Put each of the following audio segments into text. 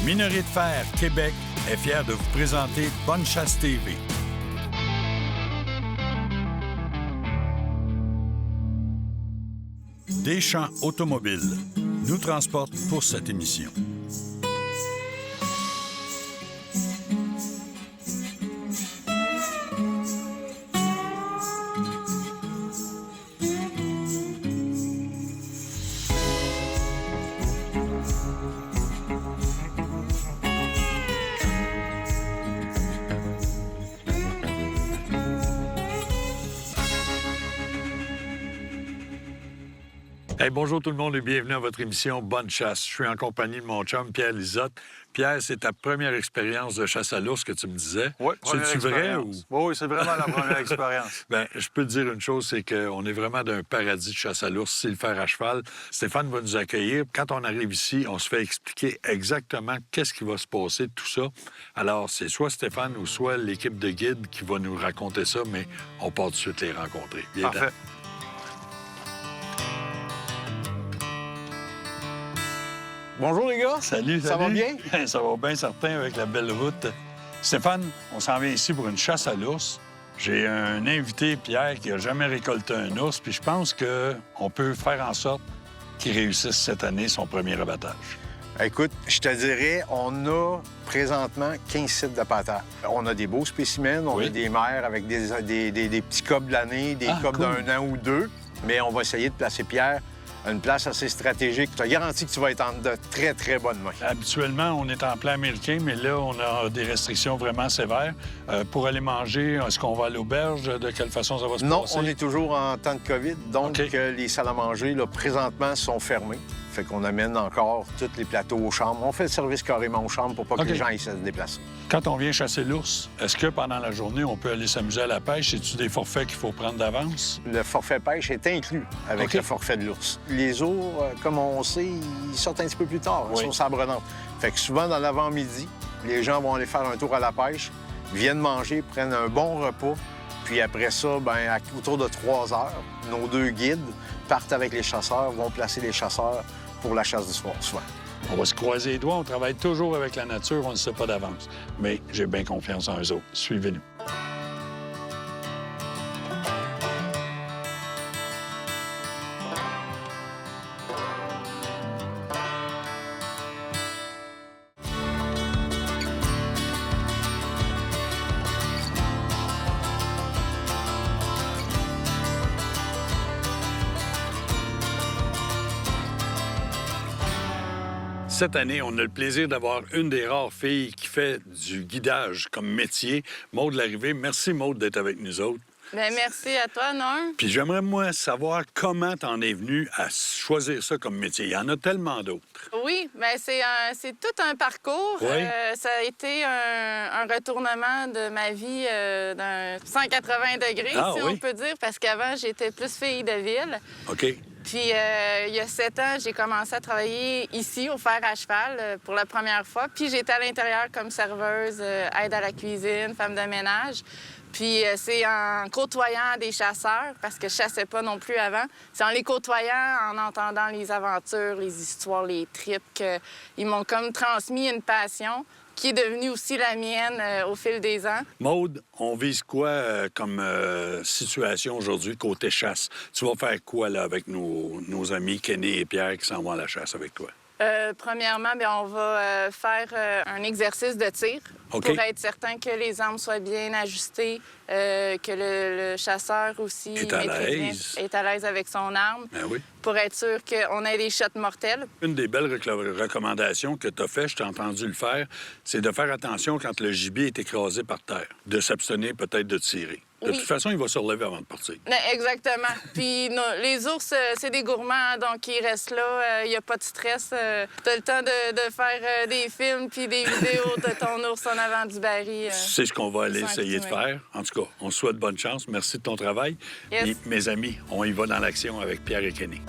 Minerai de fer Québec est fier de vous présenter Bonne Chasse TV. Deschamps Automobile nous transporte pour cette émission. Hey, bonjour tout le monde et bienvenue à votre émission Bonne Chasse. Je suis en compagnie de mon chum Pierre Lisotte. Pierre, c'est ta première expérience de chasse à l'ours que tu me disais. Oui, C'est vrai ou... Oui, c'est vraiment la première expérience. Bien, je peux te dire une chose, c'est qu'on est vraiment d'un paradis de chasse à l'ours, c'est le fer à cheval. Stéphane va nous accueillir. Quand on arrive ici, on se fait expliquer exactement qu'est-ce qui va se passer, tout ça. Alors, c'est soit Stéphane ou soit l'équipe de guides qui va nous raconter ça, mais on part tout de suite les rencontrer. Viens Parfait. Bonjour les gars. Salut, Ça va bien? Ça va bien, certain, avec la belle route. Stéphane, on s'en vient ici pour une chasse à l'ours. J'ai un invité, Pierre, qui n'a jamais récolté un ours, puis je pense qu'on peut faire en sorte qu'il réussisse cette année son premier abattage. Écoute, je te dirais, on a présentement 15 sites d'abattage. On a des beaux spécimens, on a des mères avec des petits cobs de l'année, des cobs cool. d'un an ou deux, mais on va essayer de placer Pierre à une place assez stratégique. Je te garantis que tu vas être en de très, très bonnes mains. Habituellement, on est en plan américain, mais là, on a des restrictions vraiment sévères. Pour aller manger, est-ce qu'on va à l'auberge? De quelle façon ça va se passer? Non, on est toujours en temps de COVID, donc OK. les salles à manger, là, présentement, sont fermées. Fait qu'on amène encore tous les plateaux aux chambres. On fait le service carrément aux chambres pour pas que OK. les gens aillent se déplacer. Quand on vient chasser l'ours, est-ce que pendant la journée, on peut aller s'amuser à la pêche? C'est-tu des forfaits qu'il faut prendre d'avance? Le forfait pêche est inclus avec OK. le forfait de l'ours. Les ours, comme on sait, ils sortent un petit peu plus tard, ils sont sabrenantes. Fait que souvent, dans l'avant-midi, les gens vont aller faire un tour à la pêche, viennent manger, prennent un bon repas, puis après ça, autour de 3 heures, nos deux guides partent avec les chasseurs, vont placer les chasseurs pour la chasse du soir, souvent. On va se croiser les doigts, on travaille toujours avec la nature, on ne sait pas d'avance. Mais j'ai bien confiance en eux autres. Suivez-nous. Cette année, on a le plaisir d'avoir une des rares filles qui fait du guidage comme métier, Maude Larrivée. Merci, Maude, d'être avec nous autres. Bien, merci à toi, Norm. Puis j'aimerais, moi, savoir comment t'en es venu à choisir ça comme métier. Il y en a tellement d'autres. Oui, bien, c'est tout un parcours. Oui. Ça a été un retournement de ma vie d'un 180 degrés, si on peut dire, parce qu'avant, j'étais plus fille de ville. OK. Puis, il y a 7 ans, j'ai commencé à travailler ici, au fer à cheval, pour la première fois. Puis, j'étais à l'intérieur comme serveuse, aide à la cuisine, femme de ménage. Puis, c'est en côtoyant des chasseurs, parce que je chassais pas non plus avant, c'est en les côtoyant, en entendant les aventures, les histoires, les trips, qu'ils m'ont comme transmis une passion qui est devenue aussi la mienne au fil des ans. Maude, on vise quoi comme situation aujourd'hui côté chasse? Tu vas faire quoi là avec nos amis Kenny et Pierre qui s'en vont à la chasse avec toi? Premièrement, bien, on va faire un exercice de tir OK. pour être certain que les armes soient bien ajustées, que le chasseur aussi Est à maîtrise bien, l'aise. est à l'aise avec son arme, Ben oui. pour être sûr qu'on ait des shots mortels. Une des belles recommandations que tu as fait, je t'ai entendu le faire, c'est de faire attention quand le gibier est écrasé par terre, de s'abstenir peut-être de tirer. De Oui. toute façon, il va se relever avant de partir. Ben, exactement. Puis les ours, c'est des gourmands, donc ils restent là. Il n'y a pas de stress. Tu as le temps de faire des films puis des vidéos de ton ours en avant du baril. C'est ce qu'on va aller sans essayer de continuer. faire. En tout cas, on souhaite bonne chance. Merci de ton travail. Yes. Et, mes amis, on y va dans l'action avec Pierre et Kenny.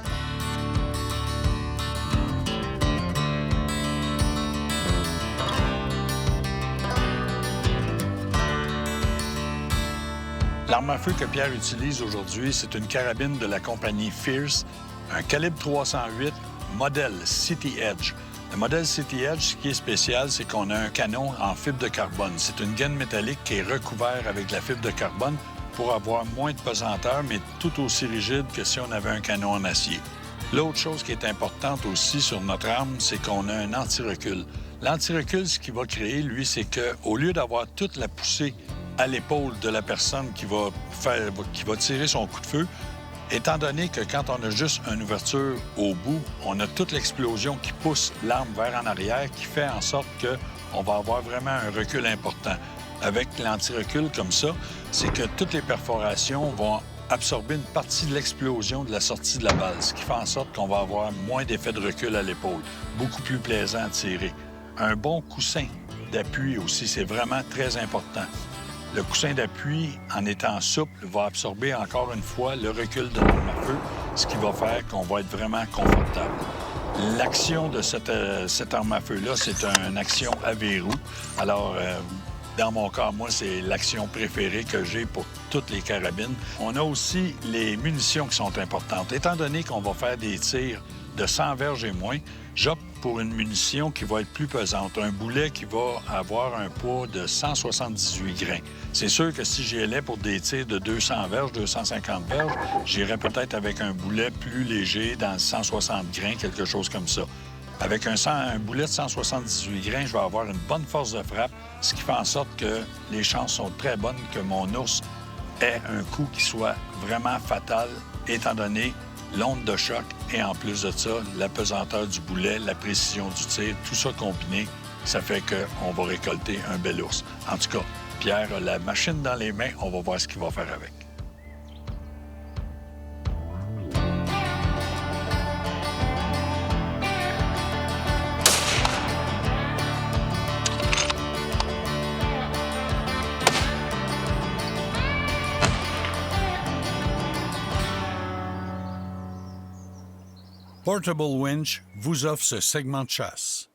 L'arme à feu que Pierre utilise aujourd'hui, c'est une carabine de la compagnie Fierce, un calibre 308, modèle City Edge. Le modèle City Edge, ce qui est spécial, c'est qu'on a un canon en fibre de carbone. C'est une gaine métallique qui est recouverte avec de la fibre de carbone pour avoir moins de pesanteur, mais tout aussi rigide que si on avait un canon en acier. L'autre chose qui est importante aussi sur notre arme, c'est qu'on a un anti-recul. L'anti-recul, ce qu'il va créer, lui, c'est qu'au lieu d'avoir toute la poussée à l'épaule de la personne qui va tirer son coup de feu, étant donné que quand on a juste une ouverture au bout, on a toute l'explosion qui pousse l'arme vers en arrière, qui fait en sorte qu'on va avoir vraiment un recul important. Avec l'anti-recul comme ça, c'est que toutes les perforations vont absorber une partie de l'explosion de la sortie de la balle, ce qui fait en sorte qu'on va avoir moins d'effet de recul à l'épaule, beaucoup plus plaisant à tirer. Un bon coussin d'appui aussi, c'est vraiment très important. Le coussin d'appui, en étant souple, va absorber encore une fois le recul de l'arme à feu, ce qui va faire qu'on va être vraiment confortable. L'action de cette arme à feu-là, c'est une action à verrou. Alors, dans mon cas, moi, c'est l'action préférée que j'ai pour toutes les carabines. On a aussi les munitions qui sont importantes. Étant donné qu'on va faire des tirs de 100 verges et moins, j'opte pour une munition qui va être plus pesante, un boulet qui va avoir un poids de 178 grains. C'est sûr que si j'y allais pour des tirs de 200 verges, 250 verges, j'irais peut-être avec un boulet plus léger dans 160 grains, quelque chose comme ça. Avec un boulet de 178 grains, je vais avoir une bonne force de frappe, ce qui fait en sorte que les chances sont très bonnes que mon ours ait un coup qui soit vraiment fatal, étant donné l'onde de choc et en plus de ça, la pesanteur du boulet, la précision du tir, tout ça combiné, ça fait qu'on va récolter un bel ours. En tout cas, Pierre a la machine dans les mains, on va voir ce qu'il va faire avec. Portable Winch vous offre ce segment de chasse.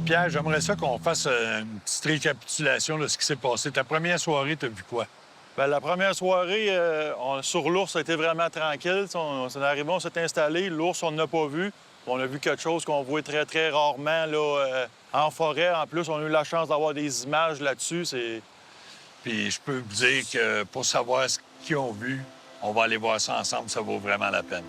Pierre, j'aimerais ça qu'on fasse une petite récapitulation de ce qui s'est passé. Ta première soirée, t'as vu quoi? Bien, la première soirée, sur l'ours, ça a été vraiment tranquille. On s'est arrivé, on s'est installé. L'ours, on n'a pas vu. On a vu quelque chose qu'on voit très, très rarement là, en forêt. En plus, on a eu la chance d'avoir des images là-dessus. Puis je peux vous dire que pour savoir ce qu'ils ont vu, on va aller voir ça ensemble. Ça vaut vraiment la peine.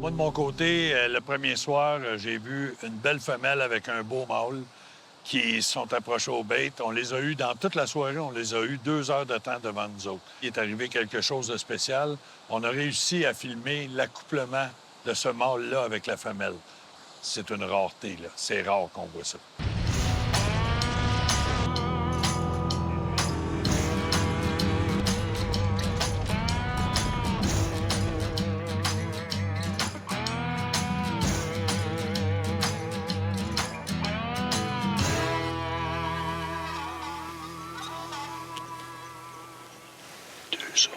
Moi, de mon côté, le premier soir, j'ai vu une belle femelle avec un beau mâle qui se sont approchés au bait. On les a eus dans toute la soirée, on les a eus 2 heures de temps devant nous autres. Il est arrivé quelque chose de spécial. On a réussi à filmer l'accouplement de ce mâle-là avec la femelle. C'est une rareté, là. C'est rare qu'on voit ça.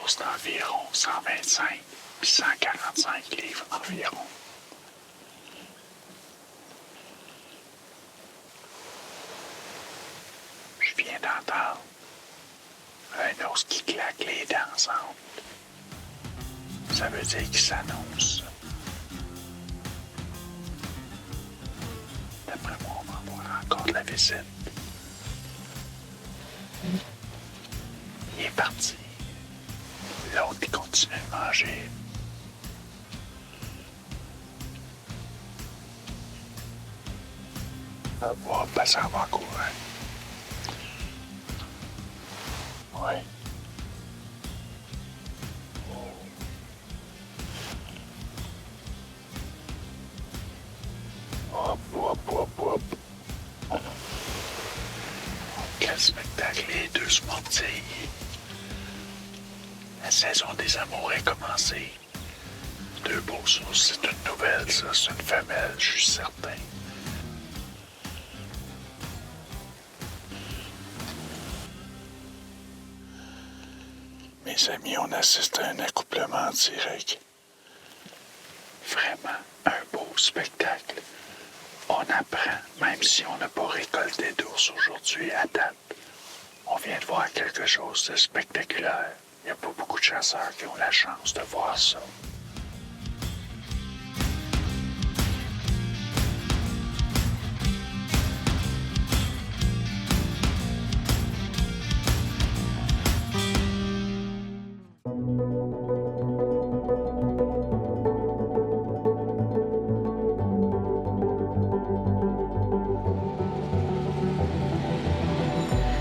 Ours d'environ 125 puis 145 livres environ. Je viens d'entendre un ours qui claque les dents ensemble. Ça veut dire qu'il s'annonce. D'après moi, on va avoir encore de la visite. Il est parti. L'autre, il continue de manger. Hop, ben, ça va encore. Oui. Hop, hop, hop, hop. Quel spectacle, les deux se mordillent. La saison des amours est commencée. Deux beaux sources, c'est une nouvelle, ça. C'est une femelle, je suis certain. Mes amis, on assiste à un accouplement direct. Vraiment un beau spectacle. On apprend, même si on n'a pas récolté d'ours aujourd'hui à date. On vient de voir quelque chose de spectaculaire. Il n'y a pas beaucoup de chasseurs qui ont la chance de voir ça.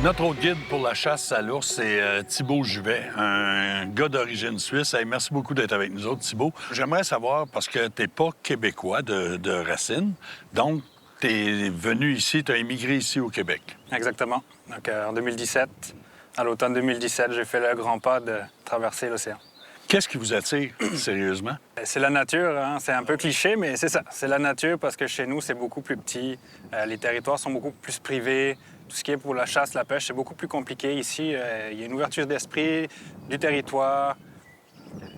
Notre autre guide pour la chasse à l'ours, c'est Thibaut Juvet, un gars d'origine suisse. Hey, merci beaucoup d'être avec nous autres, Thibaut. J'aimerais savoir, parce que tu n'es pas québécois de racine, donc tu es venu ici, tu as immigré ici au Québec. Exactement. Donc, en 2017, à l'automne 2017, j'ai fait le grand pas de traverser l'océan. Qu'est-ce qui vous attire, sérieusement? C'est la nature, hein? C'est un peu cliché, mais c'est ça. C'est la nature parce que chez nous, c'est beaucoup plus petit. Les territoires sont beaucoup plus privés. Tout ce qui est pour la chasse, la pêche, c'est beaucoup plus compliqué. Ici, il y a une ouverture d'esprit, du territoire.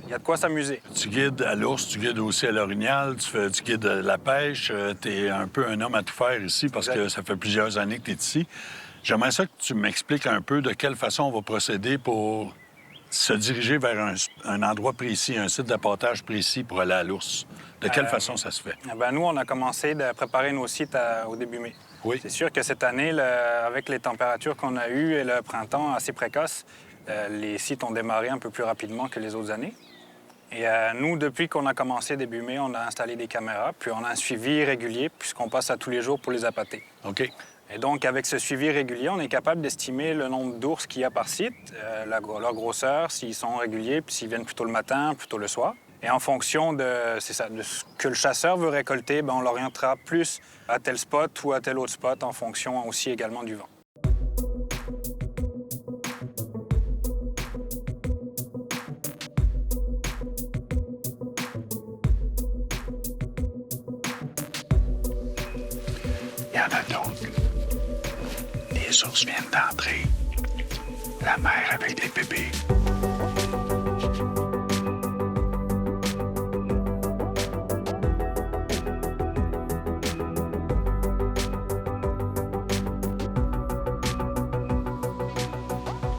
Il y a de quoi s'amuser. Tu guides à l'ours, tu guides aussi à l'orignal, tu guides à la pêche. Tu es un peu un homme à tout faire ici parce que ça fait plusieurs années que tu es ici. J'aimerais ça que tu m'expliques un peu de quelle façon on va procéder pour se diriger vers un endroit précis, un site d'appâtage précis pour aller à l'ours. De quelle façon ça se fait? Nous, on a commencé de préparer nos sites au début mai. Oui. C'est sûr que cette année, avec les températures qu'on a eues et le printemps assez précoce, les sites ont démarré un peu plus rapidement que les autres années. Et nous, depuis qu'on a commencé début mai, on a installé des caméras, puis on a un suivi régulier puisqu'on passe à tous les jours pour les appâter. OK. Et donc, avec ce suivi régulier, on est capable d'estimer le nombre d'ours qu'il y a par site, leur grosseur, s'ils sont réguliers, puis s'ils viennent plutôt le matin, plutôt le soir. Et en fonction de ce que le chasseur veut récolter, on l'orientera plus à tel spot ou à tel autre spot en fonction aussi également du vent. Il y en a d'autres. Les ours viennent d'entrer. La mère avec les bébés.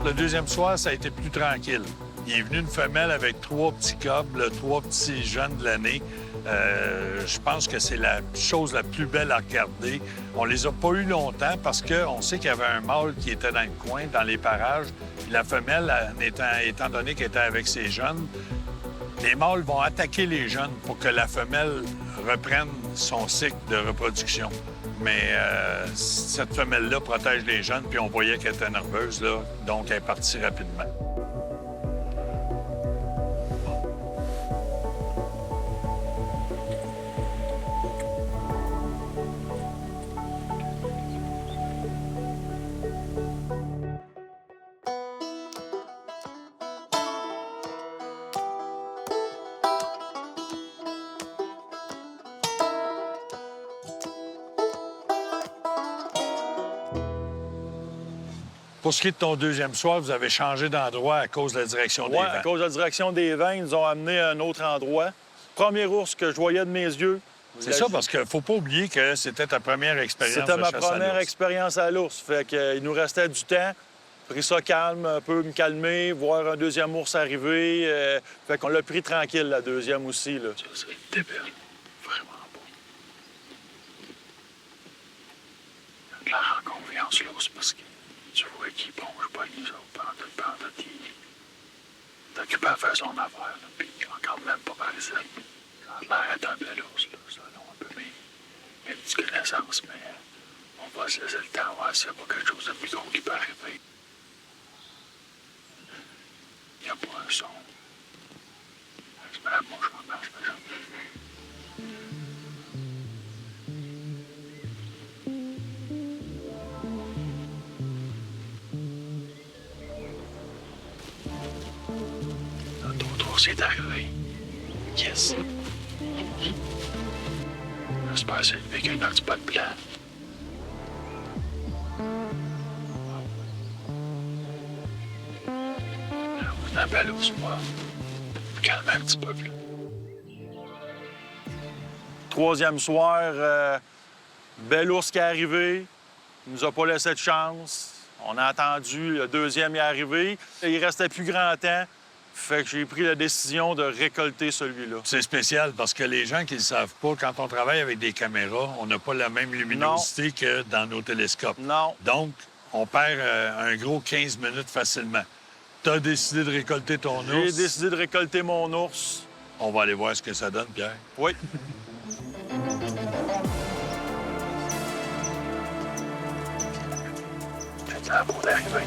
Le deuxième soir, ça a été plus tranquille. Il est venu une femelle avec 3 petits cobs, 3 petits jeunes de l'année. Je pense que c'est la chose la plus belle à regarder. On les a pas eu longtemps parce qu'on sait qu'il y avait un mâle qui était dans le coin, dans les parages. Puis la femelle, étant donné qu'elle était avec ses jeunes, les mâles vont attaquer les jeunes pour que la femelle reprenne son cycle de reproduction. Mais cette femelle-là protège les jeunes, puis on voyait qu'elle était nerveuse, là, donc elle est partie rapidement. Pour ce qui est de ton deuxième soir, vous avez changé d'endroit à cause de la direction des vents. Oui, à cause de la direction des vents, ils nous ont amené à un autre endroit. Premier ours que je voyais de mes yeux. C'est ça, parce qu'il faut pas oublier que c'était ta première expérience de C'était ma chasse à première l'ours. expérience à l'ours. Fait qu'il nous restait du temps. Pris ça calme, un peu me calmer, voir un deuxième ours arriver. Fait qu'on l'a pris tranquille, la deuxième aussi, là. Ça, c'est débile. Vraiment beau. Il a de l'air en confiance, l'ours, parce qu'il tu vois qu'il plonge pas avec nous autres pendant qu'il est occupé à faire son affaire, là, puis il regarde même pas par ici. Ça a l'air d'être un bel ours, là, ça, là, un peu mes petites connaissances, mais on va se laisser le temps, voir s'il n'y a pas quelque chose de plus gros qui peut arriver. Il n'y a pas un son. Je mets la bouche en marche, par exemple. Ton ours est arrivé. Yes. J'espère que c'est levé qu'il y a un petit pas de blanc. C'est un bel ours, moi. Calme un petit peu plus. Troisième soir, bel ours qui est arrivé. Il nous a pas laissé de chance. On a attendu, le deuxième est arrivé. Il restait plus grand temps. Fait que j'ai pris la décision de récolter celui-là. C'est spécial parce que les gens qui ne le savent pas, quand on travaille avec des caméras, on n'a pas la même luminosité que dans nos télescopes. Non. Donc, on perd un gros 15 minutes facilement. Tu as décidé de récolter ton ours. J'ai décidé de récolter mon ours. On va aller voir ce que ça donne, Pierre. Oui. C'est à bout d'arriver.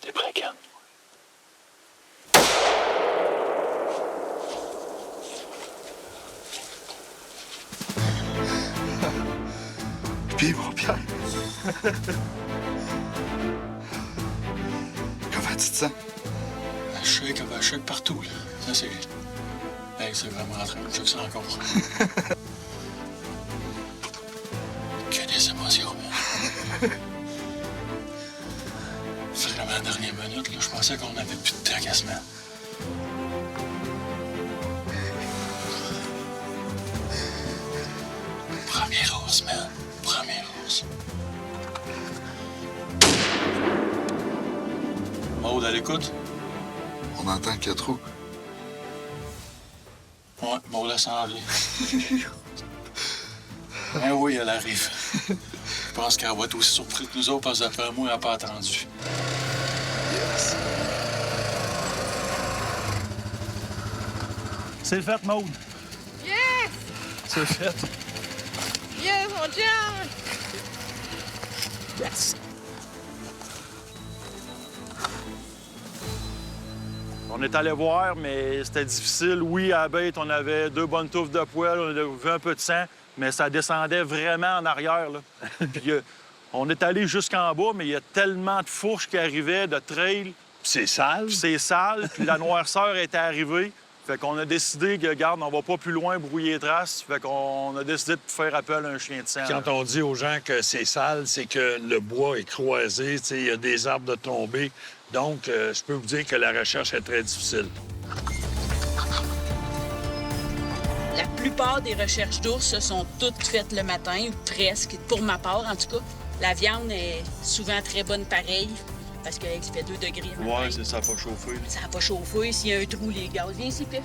T'es prêt, Ken? Puis, mon Pierre. Comment tu te sens? Je shake partout, là. Ça, c'est... Hey, c'est vraiment en train de que ça encore. Que des émotions, man. Vraiment, la dernière minute, là, je pensais qu'on avait plus de temps qu'à se mettre. Première ours, man. Première ours. Maud, à l'écoute? On entend qu'il y a trop. Ouais, Maud, elle s'en vient. Ben oui, elle arrive. Je pense qu'elle va être aussi surprise que nous autres parce que d'après moi, elle n'a pas attendu. Yes. C'est le fait, Maud. Yes! C'est le fait. Yes, mon chum! Yes! On est allé voir, mais c'était difficile. Oui, à la bête, on avait 2 bonnes touffes de poêle, on avait vu un peu de sang, mais ça descendait vraiment en arrière, là. Puis, on est allé jusqu'en bas, mais il y a tellement de fourches qui arrivaient, de trails, C'est sale. puis c'est sale, puis la noirceur était arrivée. Fait qu'on a décidé que, regarde, on va pas plus loin brouiller les traces. Fait qu'on a décidé de faire appel à un chien de sang. Quand on dit aux gens que c'est sale, c'est que le bois est croisé, il y a des arbres de tombés. Donc, je peux vous dire que la recherche est très difficile. La plupart des recherches d'ours sont toutes faites le matin, ou presque, pour ma part en tout cas. La viande est souvent très bonne pareille, parce qu'il fait 2 degrés. Ouais, ça n'a pas chauffé. Ça n'a pas chauffé. S'il y a un trou, les gaz, viens ici, Pif.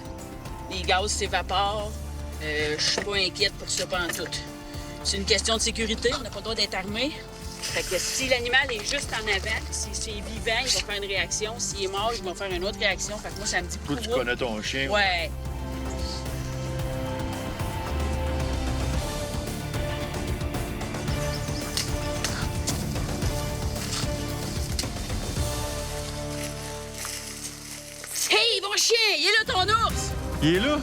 Les gaz s'évaporent. Je suis pas inquiète pour ça pantoute. C'est une question de sécurité, on n'a pas le droit d'être armé. Fait que si l'animal est juste en avant, si c'est vivant, il va faire une réaction. S'il est mort, il va faire une autre réaction. Fait que moi, ça me dit Toi, tu connais ton chien. Ouais. Hey, mon chien, il est là ton ours! Il est là?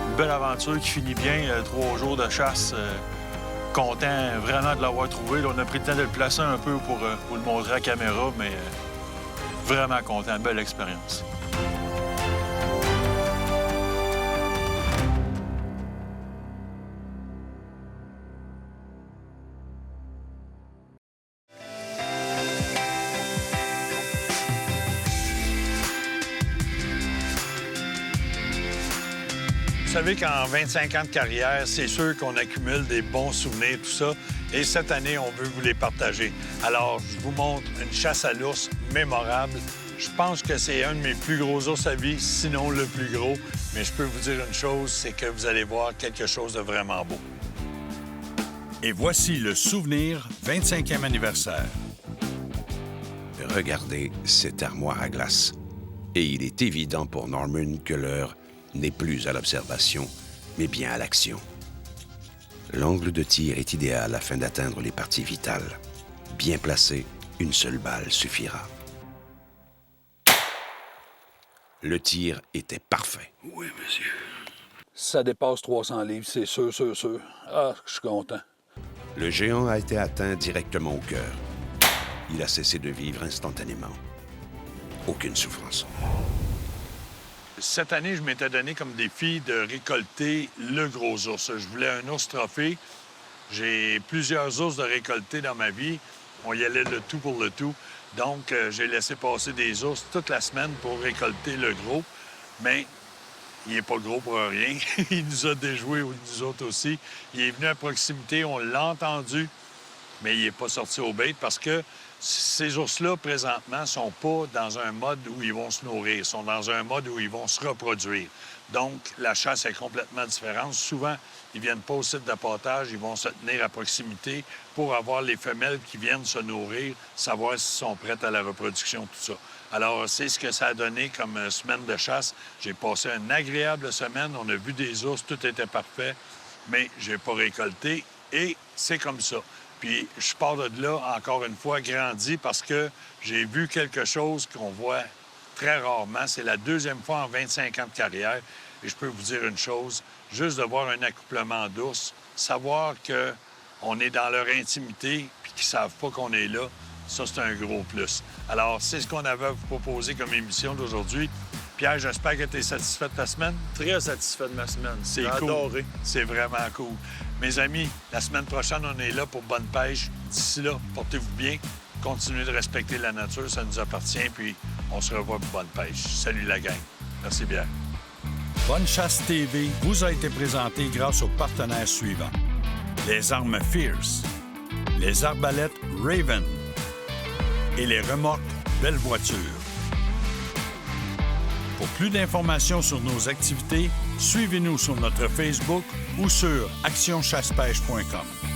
Une belle aventure qui finit bien. 3 jours de chasse. Content vraiment de l'avoir trouvé. Là, on a pris le temps de le placer un peu pour le montrer à la caméra, mais vraiment content. Belle expérience. savez qu'en 25 ans de carrière, c'est sûr qu'on accumule des bons souvenirs, tout ça. Et cette année, on veut vous les partager. Alors, je vous montre une chasse à l'ours mémorable. Je pense que c'est un de mes plus gros ours à vie, sinon le plus gros. Mais je peux vous dire une chose, c'est que vous allez voir quelque chose de vraiment beau. Et voici le souvenir 25e anniversaire. Regardez cette armoire à glace. Et il est évident pour Norman que l'heure n'est plus à l'observation, mais bien à l'action. L'angle de tir est idéal afin d'atteindre les parties vitales. Bien placé, une seule balle suffira. Le tir était parfait. Oui, monsieur. Ça dépasse 300 livres, c'est sûr. Ah, je suis content. Le géant a été atteint directement au cœur. Il a cessé de vivre instantanément. Aucune souffrance. Cette année, je m'étais donné comme défi de récolter le gros ours. Je voulais un ours trophée. J'ai plusieurs ours de récolter dans ma vie. On y allait le tout pour le tout. Donc, j'ai laissé passer des ours toute la semaine pour récolter le gros. Mais il n'est pas gros pour rien. Il nous a déjoués, nous autres aussi. Il est venu à proximité, on l'a entendu, mais il n'est pas sorti au bait parce que ces ours-là, présentement, ne sont pas dans un mode où ils vont se nourrir. Ils sont dans un mode où ils vont se reproduire. Donc, la chasse est complètement différente. Souvent, ils ne viennent pas au site d'appâtage, ils vont se tenir à proximité pour avoir les femelles qui viennent se nourrir, savoir s'ils sont prêtes à la reproduction, tout ça. Alors, c'est ce que ça a donné comme semaine de chasse. J'ai passé une agréable semaine. On a vu des ours, tout était parfait, mais je n'ai pas récolté et c'est comme ça. Puis, je pars de là, encore une fois, grandi parce que j'ai vu quelque chose qu'on voit très rarement. C'est la deuxième fois en 25 ans de carrière. Et je peux vous dire une chose, juste de voir un accouplement d'ours, savoir qu'on est dans leur intimité puis qu'ils ne savent pas qu'on est là, ça, c'est un gros plus. Alors, c'est ce qu'on avait à vous proposer comme émission d'aujourd'hui. Pierre, j'espère que tu es satisfait de ta semaine. Très satisfait de ma semaine. C'est cool. Adoré. C'est vraiment cool. Mes amis, la semaine prochaine, on est là pour bonne pêche. D'ici là, portez-vous bien. Continuez de respecter la nature, ça nous appartient. Puis, on se revoit pour bonne pêche. Salut la gang. Merci bien. Bonne Chasse TV vous a été présenté grâce aux partenaires suivants. Les armes Fierce, les arbalètes Raven et les remorques Belle Voiture. Pour plus d'informations sur nos activités, suivez-nous sur notre Facebook ou sur actionchassepêche.com.